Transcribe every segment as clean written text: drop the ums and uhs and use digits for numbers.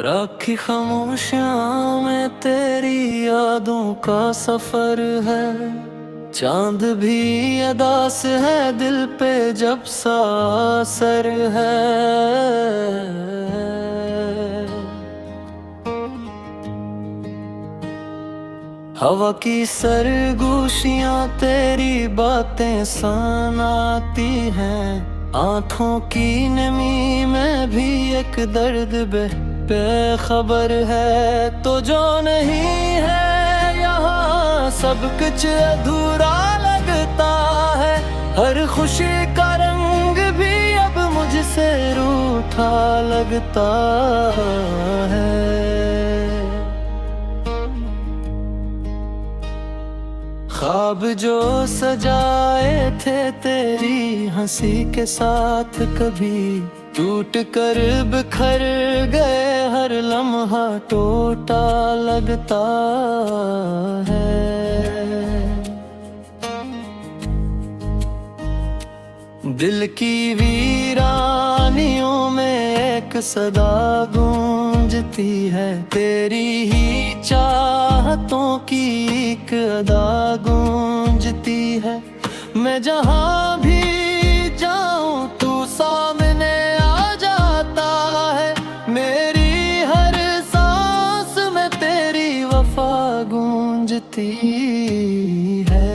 राखी खामोशियां में तेरी यादों का सफर है। चांद भी अदास है दिल पे जब सा असर है। हवा की सरगोशियां तेरी बातें सनाती हैं। आँखों की नमी में भी एक दर्द बेखबर है। तो जो नहीं है यहाँ सब कुछ अधूरा लगता है। हर खुशी का रंग भी अब मुझसे रूठा लगता है। ख्वाब जो सजाए थे तेरी हंसी के साथ कभी टूट कर बिखर गए। हर लम्हा टूटा लगता है। दिल की वीरानियों में एक सदा गूंजती है। तेरी ही चाहतों की एक अदा गूंजती है। मैं जहाँ भी जाऊँ तू सामने आ जाता है। मेरी हर सांस में तेरी वफा गूंजती है।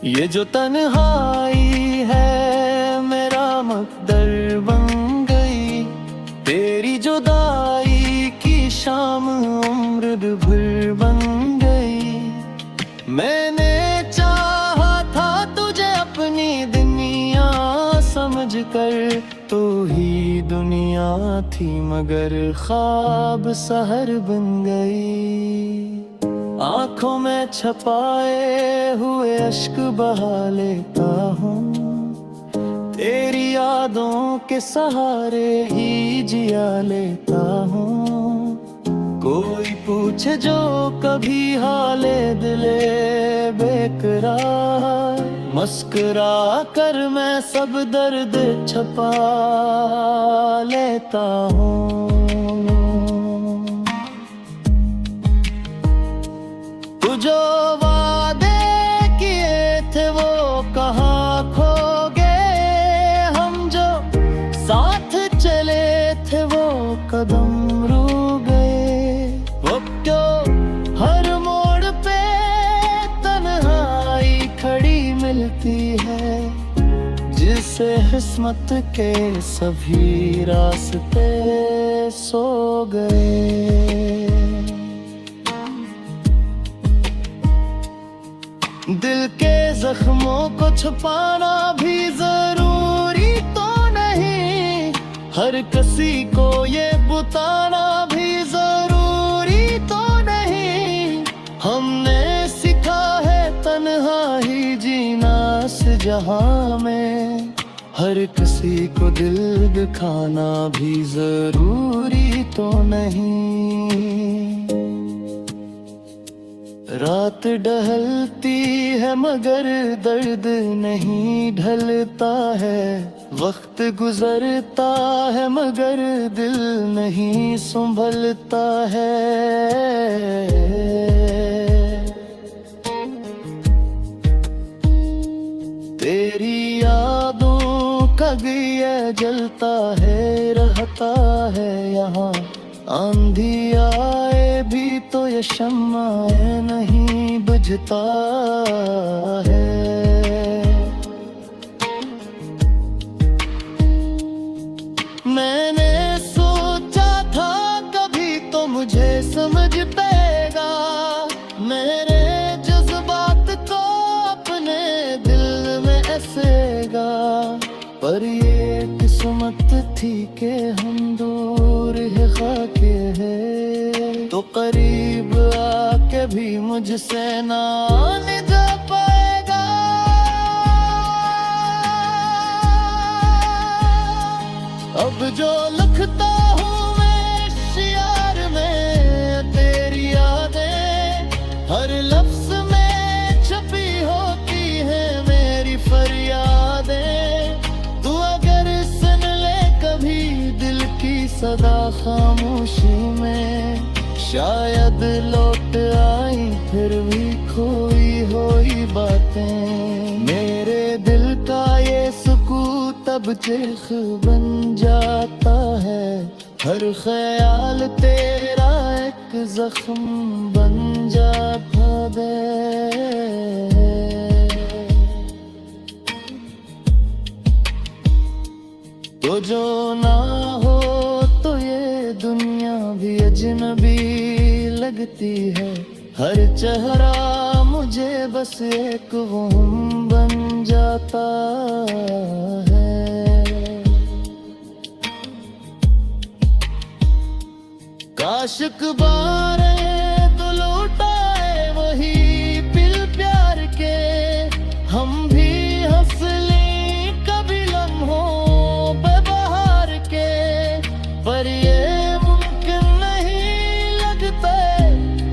ये जो तन्हाई है मेरा मकदर बन गई। तेरी जुदाई की शाम उम्र भर बन गई। मैंने चाहा था तुझे अपनी दुनिया समझ कर, तू ही दुनिया थी मगर ख्वाब सहर बन गई। आँखों में छपाए हुए अश्क बहा लेता हूँ। तेरी यादों के सहारे ही जिया लेता हूँ। कोई पूछे जो कभी हाले दिले बेकरार, मुस्कुरा कर मैं सब दर्द छपा लेता हूँ। जो वादे किए थे वो कहाँ खो गए। हम जो साथ चले थे वो कदम रुक गए। वो क्यों हर मोड़ पे तन्हाई खड़ी मिलती है। जिसे किस्मत के सभी रास्ते सो गए। दिल के जख्मों को छुपाना भी जरूरी तो नहीं। हर किसी को ये बताना भी जरूरी तो नहीं। हमने सीखा है तन्हा ही जीना इस जहां में। हर किसी को दिल दिखाना भी जरूरी तो नहीं। रात ढलती है मगर दर्द नहीं ढलता है। वक्त गुजरता है मगर दिल नहीं संभलता है। तेरी यादों का दिया जलता है रहता है यहाँ। आंधी आए भी तो ये शम्मा नहीं बुझता है। मैंने सोचा था कभी तो मुझे समझ पेगा। मेरे जज्बात को अपने दिल में ऐसेगा। पर ये किस्मत थी कि हम दूर है खाके है। तो करीब आके भी मुझसे ना जा पाएगा। अब जो लिखता हूँ मैं शियार में तेरी यादें हर लफ्ज में छपी होती है मेरी फरियादें। तू अगर सदा खामोशी में, शायद लौट आई फिर भी खोई हुई बातें। मेरे दिल का ये सुकून तब चिल्ख बन जाता है, हर ख्याल तेरा एक जख्म बन जाता है। तो जो ना हो तो ये दुनिया भी अजनबी लगती है, हर चेहरा मुझे बस एक वहम बन जाता है। काश बारे तो लौटाए वही पिल प्यार के, हम भी हंस लें कभी लम्हों पे बहार के, पर ये मुमकिन नहीं लगता,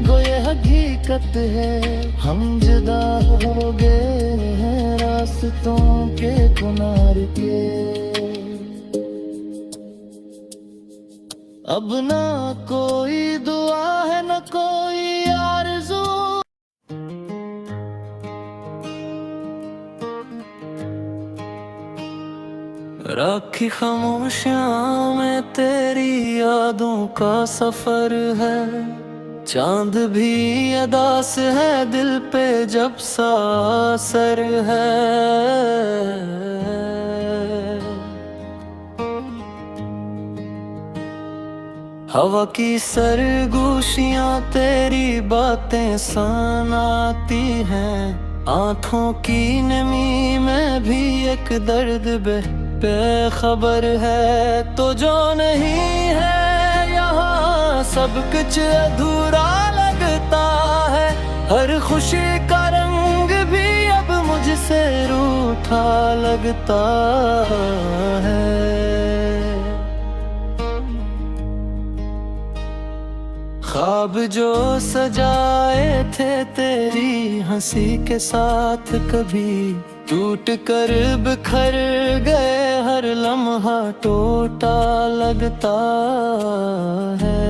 गोये हकीकत है हम जुदा हो गए हैं रास्तों के किनारे के। अब ना कोई दुआ है न कोई आरज़ू, राखी खामोशियां में तेरी यादों का सफर है, चांद भी अदा से है दिल पे जब सा असर है। हवा की सरगोशियां तेरी बातें सुनाती हैं, आंखों की नमी में भी एक दर्द बेखबर है। तो जो नहीं है यहाँ सब कुछ अधूरा लगता है, हर खुशी का रंग भी अब मुझसे रूठा लगता है। ख्वाब जो सजाए थे तेरी हंसी के साथ कभी टूट कर बिखर गए, हर लम्हा टूटा लगता है।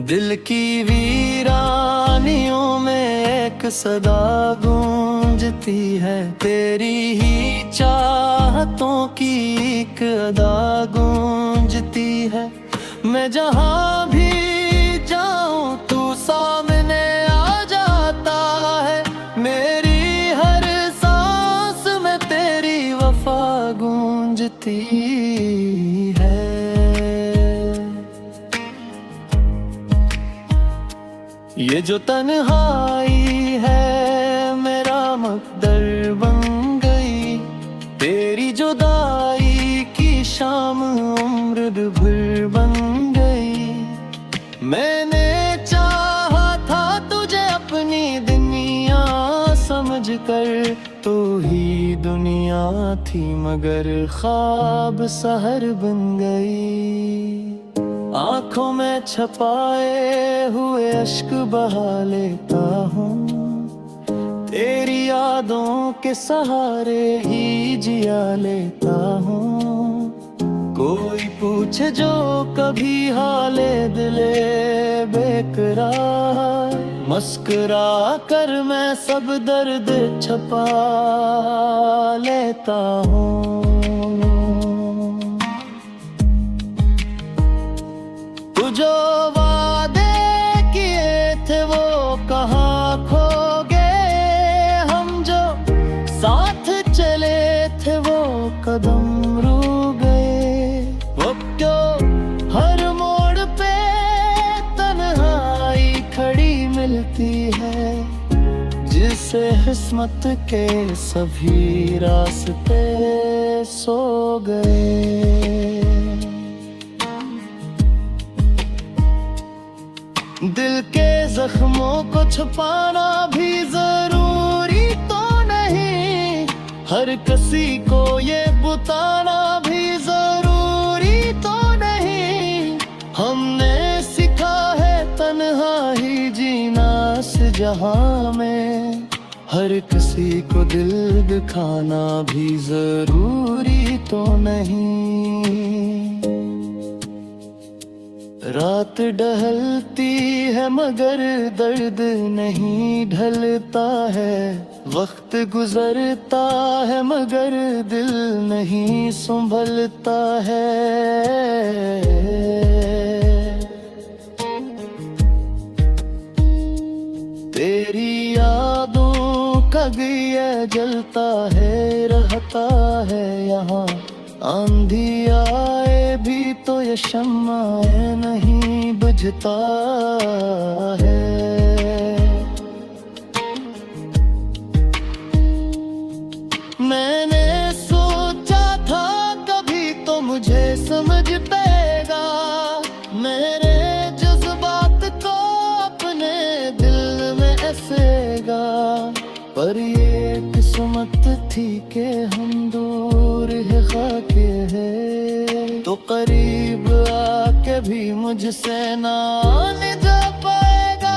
दिल की वीरानियों में एक सदा गूंजती है, तेरी ही चाहतों की एक अदा गूंजती है। मैं जहाँ भी जाऊँ तू सामने आ जाता है, मेरी हर सांस में तेरी वफा गूंजती है। ये जो तन्हाई है मेरा मकदर बन गई, तेरी जुदाई की शाम उम्र भर बन गई। मैंने चाहा था तुझे अपनी दुनिया समझ कर, तो ही दुनिया थी मगर ख्वाब सहर बन गई। आंखों में छपाए हुए अश्क बहा लेता हूँ, तेरी यादों के सहारे ही जिया लेता हूँ। कोई पूछे जो कभी हाले दिले बेकरार, मुस्कुरा कर मैं सब दर्द छपा लेता हूँ। जो वादे किए थे वो कहाँ खो गए, हम जो साथ चले थे वो कदम रुक गए। वो क्यों हर मोड़ पे तन्हाई खड़ी मिलती है, जिसे किस्मत के सभी रास्ते सो गए। दिल के जख्मों को छुपाना भी जरूरी तो नहीं, हर किसी को ये बताना भी जरूरी तो नहीं। हमने सीखा है तन्हा ही जीना इस जहां में, हर किसी को दिल दिखाना भी जरूरी तो नहीं। रात ढलती है मगर दर्द नहीं ढलता है, वक्त गुजरता है मगर दिल नहीं संभलता है। तेरी यादों का दिया जलता है, रहता है यहाँ। आंधी आए भी तो ये शम्माए नहीं बुझता है। मैंने सोचा था कभी तो मुझे समझ पेगा, मेरे जज्बात को अपने दिल में ऐसेगा। पर ये किस्मत थी कि हम दूर है खाके है, तो करीब आके भी मुझसे ना आने जा पाएगा।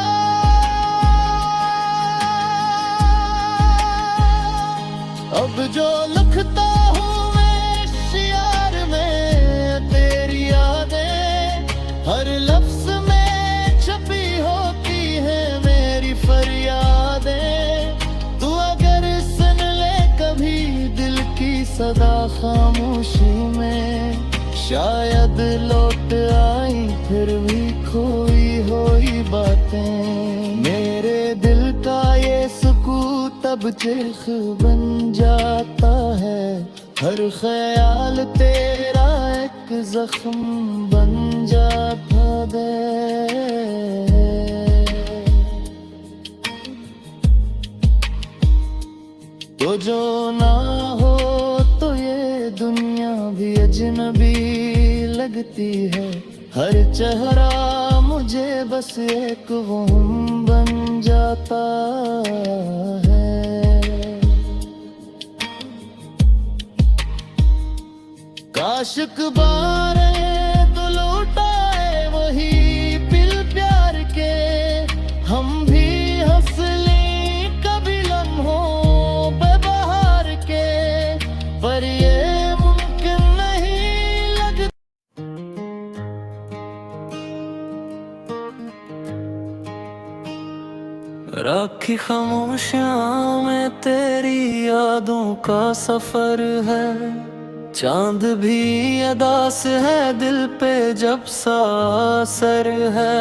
अब जो लिखता हूँ मैं शियार में तेरी यादें, हर लफ्ज में छपी होती है मेरी फरियादें। तू अगर सुन ले कभी दिल की सदा खामोशी में, शायद लौट आई फिर भी खोई हुई बातें। मेरे दिल का ये सुकून तब चिरख बन जाता है, हर ख्याल तेरा एक जख्म बन जाता है। तो जो ना हो तो ये दुनिया भी अजनबी लगती है, हर चेहरा मुझे बस एक वहम बन जाता है। काश बारे तो लौटाए वही पिल प्यार के, हम भी हंस लें कभी लम्हों पे बहार के। पर ये मुमकिन नहीं लगता। राखी खामोशियां में तेरी यादों का सफर है, चांद भी अदास है दिल पे जब सा असर है।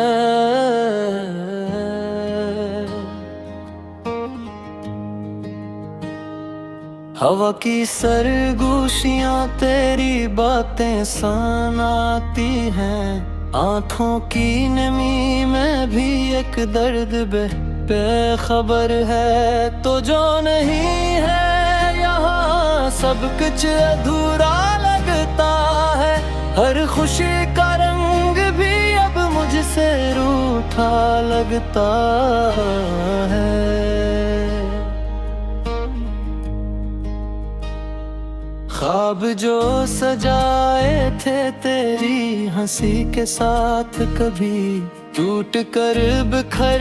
हवा की सरगोशियां तेरी बातें सनाती हैं, आंखों की नमी में भी एक दर्द बेखबर है। तो जो नहीं है यहाँ सब कुछ अधूरा लगता है, हर खुशी का रंग भी अब मुझसे रूठा लगता है। ख्वाब जो सजाए थे तेरी हंसी के साथ कभी टूट कर बिखर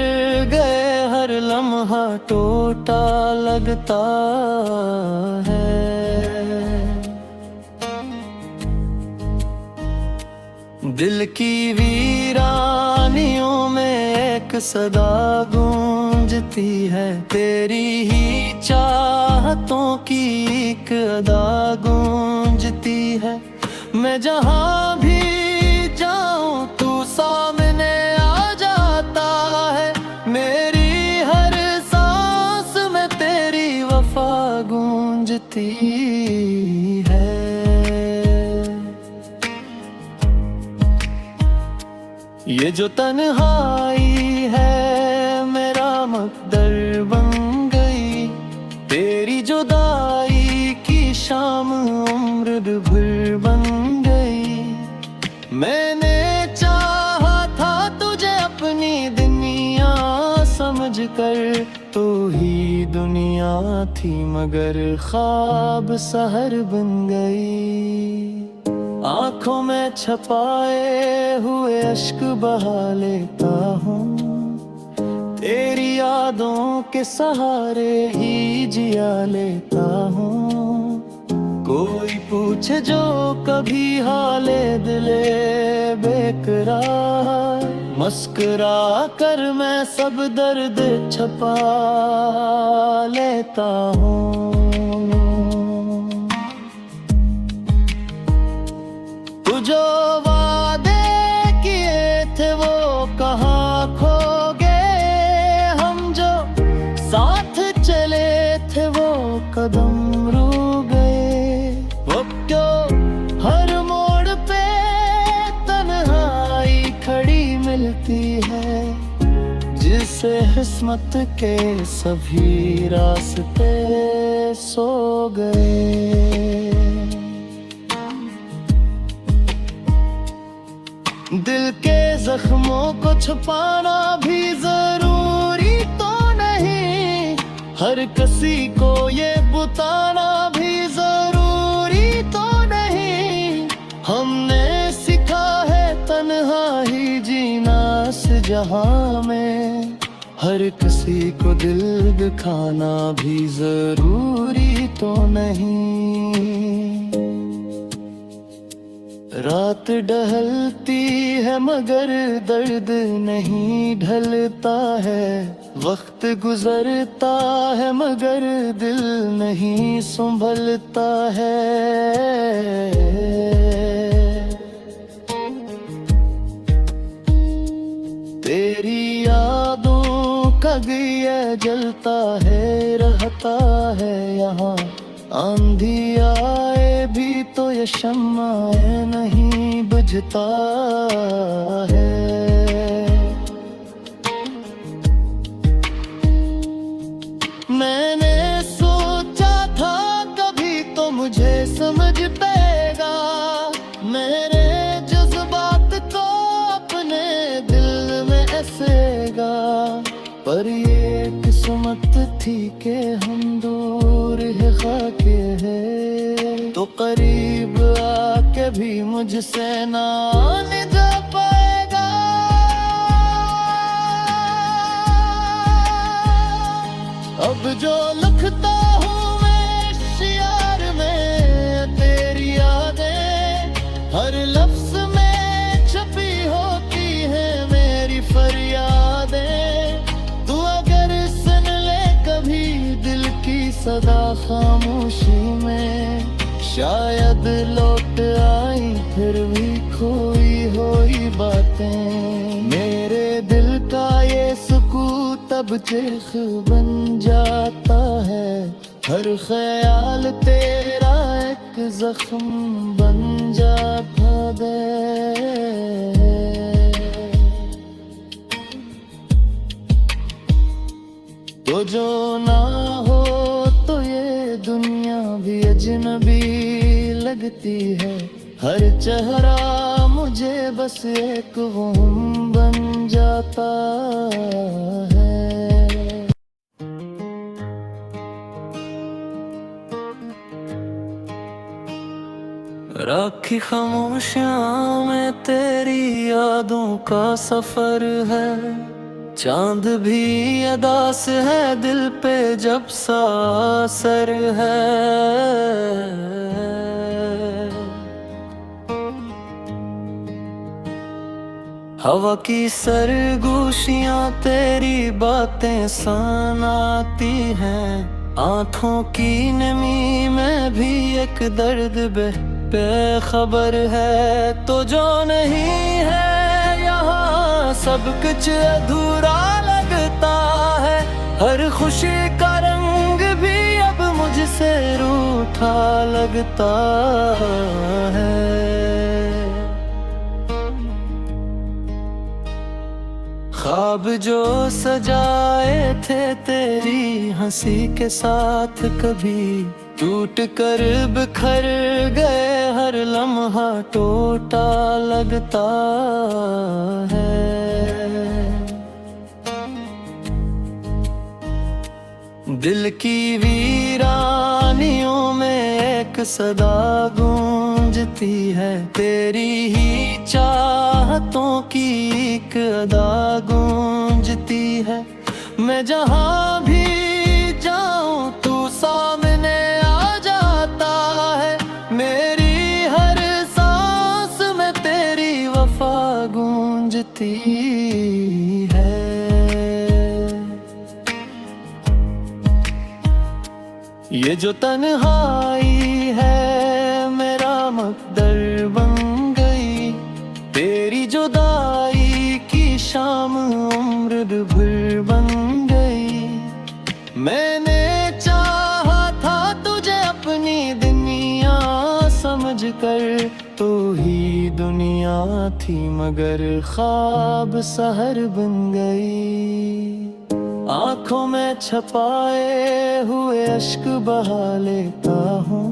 गए, हर लम्हा टूटा लगता है। दिल की वीरानियों में एक सदा गूंजती है, तेरी ही चाहतों की एक अदा गूंजती है। मैं जहाँ भी जाऊँ तू सामने आ जाता है, मेरी हर सांस में तेरी वफा गूंजती है। ये जो तन्हाई है मेरा मकदर बन गई, तेरी जुदाई की शाम उम्र भर बन गई। मैंने चाहा था तुझे अपनी दुनिया समझ कर, तू ही दुनिया थी मगर ख्वाब सहर बन गई। आंखों में छपाए हुए अश्क बहा लेता हूँ, तेरी यादों के सहारे ही जिया लेता हूँ। कोई पूछे जो कभी हाले दिले बेकरार, मुस्कुरा कर मैं सब दर्द छपा लेता हूँ। तू जो वादे किए थे वो कहाँ खो गए, हम जो साथ चले थे वो कदम रुक गए। वो क्यों हर मोड़ पे तन्हाई खड़ी मिलती है, जिसे किस्मत के सभी रास्ते सो गए। दिल के जख्मों को छुपाना भी जरूरी तो नहीं, हर किसी को ये बताना भी जरूरी तो नहीं। हमने सीखा है तन्हा ही जीना इस जहां में, हर किसी को दिल दिखाना भी जरूरी तो नहीं। रात ढलती है मगर दर्द नहीं ढलता है, वक्त गुजरता है मगर दिल नहीं संभलता है। तेरी यादों का दिया जलता है रहता है यहाँ, आंधी आए भी तो ये शम्माए नहीं बुझता है। मैंने सोचा था कभी तो मुझे समझ पेगा, मेरे जज्बात को अपने दिल में ऐसेगा। पर ये किस्मत थी कि हम दूर है खाके है, तो करीब आके भी मुझसे ना आने जा पाएगा। अब जो लिखता हूँ मैं शियार में तेरी यादें, हर लफ्ज में छपी होती है मेरी फरियादें। सदा खामोशी में शायद लौट आई फिर भी खोई हुई बातें। मेरे दिल का ये सुकून तब चिरख बन जाता है, हर ख्याल तेरा एक जख्म बन जाता है। तो जो ना हो तो ये दुनिया भी अजनबी लगती है, हर चेहरा मुझे बस एक वहम बन जाता है। राखी खामोशियां में तेरी यादों का सफर है, चांद भी अदास है दिल पे जब सा असर है। हवा की सरगोशियां तेरी बातें सुनाती हैं, आंखों की नमी में भी एक दर्द बेखबर है। तो जो नहीं है यहाँ सब कुछ अधूरा लगता है, हर खुशी का रंग भी अब मुझसे रूठा लगता है। ख्वाब जो सजाए थे तेरी हंसी के साथ कभी टूट कर बिखर गए, हर लम्हा टूटा लगता है। दिल की वीरानियों में एक सदा गूंजती है, तेरी ही चाहतों की एक अदा गूंजती है। मैं जहाँ भी जाऊं तू सामने आ जाता है। मेरी हर सांस में तेरी वफा गूंजती है। ये जो तन्हाई है मेरा मकदर बन गई, तेरी जुदाई की शाम उम्र भर बन गई। मैंने चाहा था तुझे अपनी दुनिया समझकर, तू ही दुनिया थी मगर ख्वाब सहर बन गई। आंखों में छपाए हुए अश्क बहा लेता हूँ,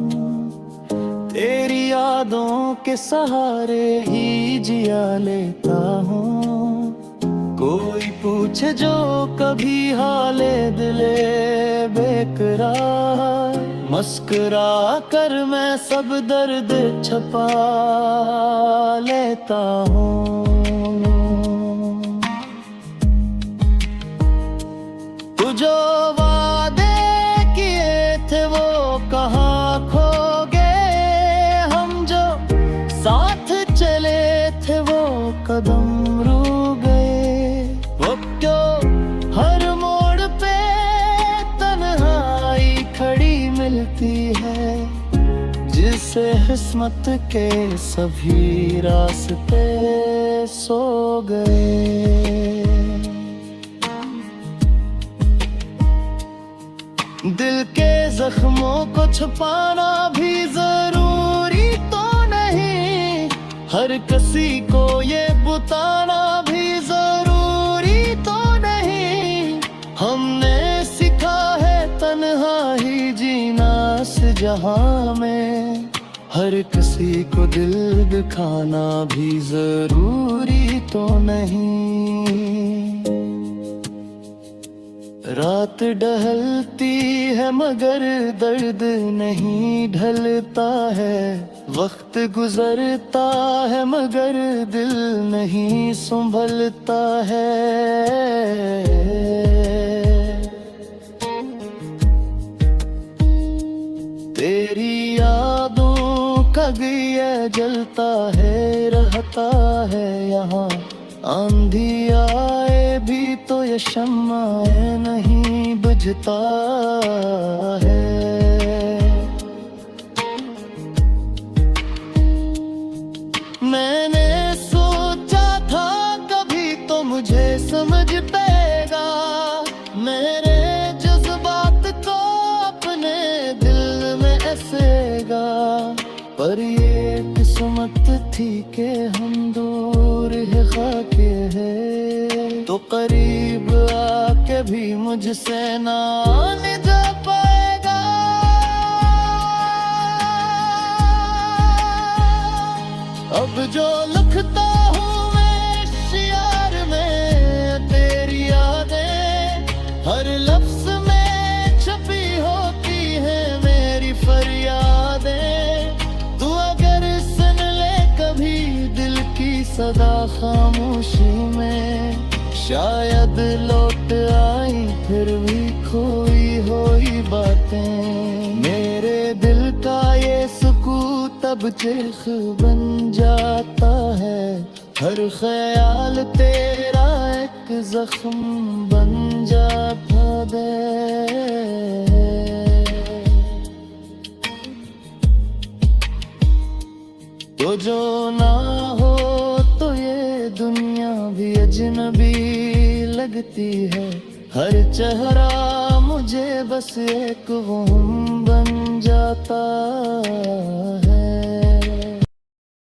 तेरी यादों के सहारे ही जिया लेता हूँ। कोई पूछे जो कभी हाले दिले बेकरार, मुस्कुरा कर मैं सब दर्द छपा लेता हूँ। तू जो वादे किए थे वो कहाँ खो गए, हम जो साथ चले थे वो कदम रुक गए। वो क्यों हर मोड़ पे तन्हाई खड़ी मिलती है, जिसे किस्मत के सभी रास्ते सो गए। दिल के जख्मों को छुपाना भी जरूरी तो नहीं, हर किसी को ये बताना भी जरूरी तो नहीं। हमने सीखा है तन्हा ही जीना इस जहां में, हर किसी को दिल दिखाना भी जरूरी तो नहीं। रात ढलती है मगर दर्द नहीं ढलता है, वक्त गुजरता है मगर दिल नहीं संभलता है। तेरी यादों का दिया जलता है रहता है यहाँ, आंधी आए भी तो ये शम्मा नहीं बुझता है। मैंने सोचा था कभी तो मुझे समझ पाएगा, मेरे जज्बात को अपने दिल में ऐसेगा। पर ये किस्मत थी कि हम दूर है खाके है, तो करीब आके भी मुझसे ना जा पाएगा। अब जो लिखता हूँ मैं शियार में तेरी यादें, हर लफ्ज में छपी होती है मेरी फरियादें। तू अगर सुन ले कभी दिल की सदा खामोशी में, शायद लौट आई फिर भी खोई हुई बातें। मेरे दिल का ये सुकून तब चीख बन जाता है, हर ख्याल तेरा एक जख्म बन जाता है। तो जो ना हो तो ये दुनिया भी अजनबी लगती है, हर चेहरा मुझे बस एक वो बन जाता है।